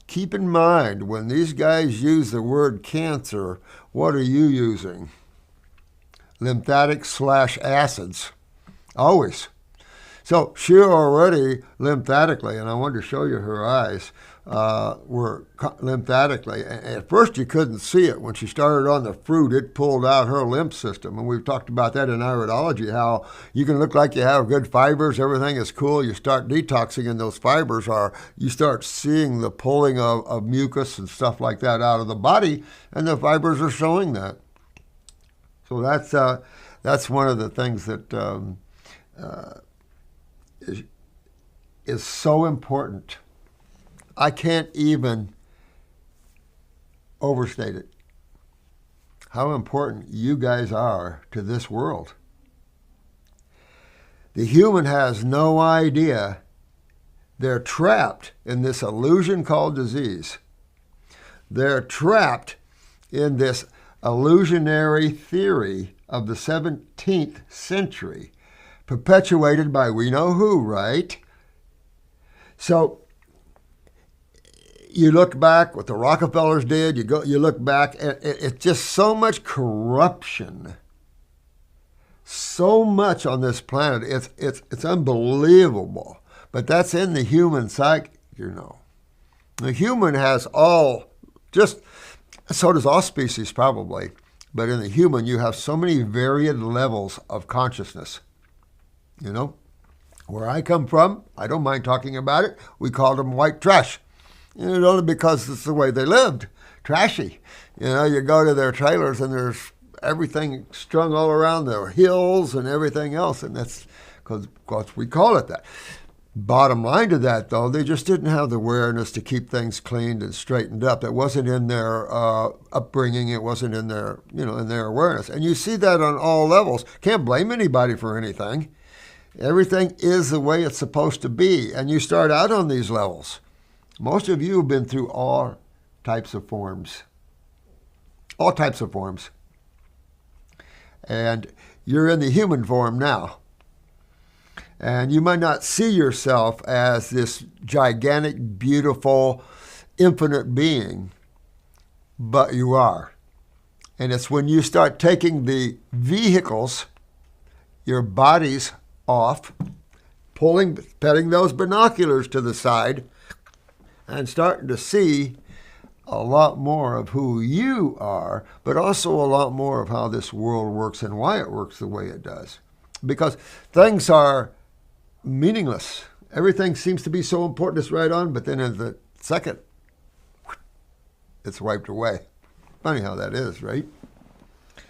keep in mind, when these guys use the word cancer, what are you using? Lymphatic / acids. Always. So she already lymphatically, and I wanted to show you her eyes, were lymphatically. At first you couldn't see it. When she started on the fruit, it pulled out her lymph system. And we've talked about that in iridology, how you can look like you have good fibers, everything is cool. You start detoxing and those fibers you start seeing the pulling of mucus and stuff like that out of the body, and the fibers are showing that. So that's one of the things that is so important. I can't even overstate it, how important you guys are to this world. The human has no idea they're trapped in this illusion called disease. They're trapped in this illusionary theory of the 17th century, perpetuated by we know who, right? So you look back what the Rockefellers did, you look back, and it's just so much corruption, so much on this planet. It's unbelievable. But that's in the human psyche, you know. The human has so does all species probably, but in the human you have so many varied levels of consciousness. You know, where I come from, I don't mind talking about it, we called them white trash. You know, only because it's the way they lived, trashy. You know, you go to their trailers and there's everything strung all around their hills and everything else, and that's because we call it that. Bottom line to that, though, they just didn't have the awareness to keep things cleaned and straightened up. It wasn't in their upbringing. It wasn't in their, in their awareness. And you see that on all levels. Can't blame anybody for anything. Everything is the way it's supposed to be. And you start out on these levels. Most of you have been through all types of forms. All types of forms. And you're in the human form now. And you might not see yourself as this gigantic, beautiful, infinite being, but you are. And it's when you start taking the vehicles, your bodies off, petting those binoculars to the side, and starting to see a lot more of who you are, but also a lot more of how this world works and why it works the way it does. Because things are meaningless. Everything seems to be so important, it's right on, but then in the second, it's wiped away. Funny how that is, right?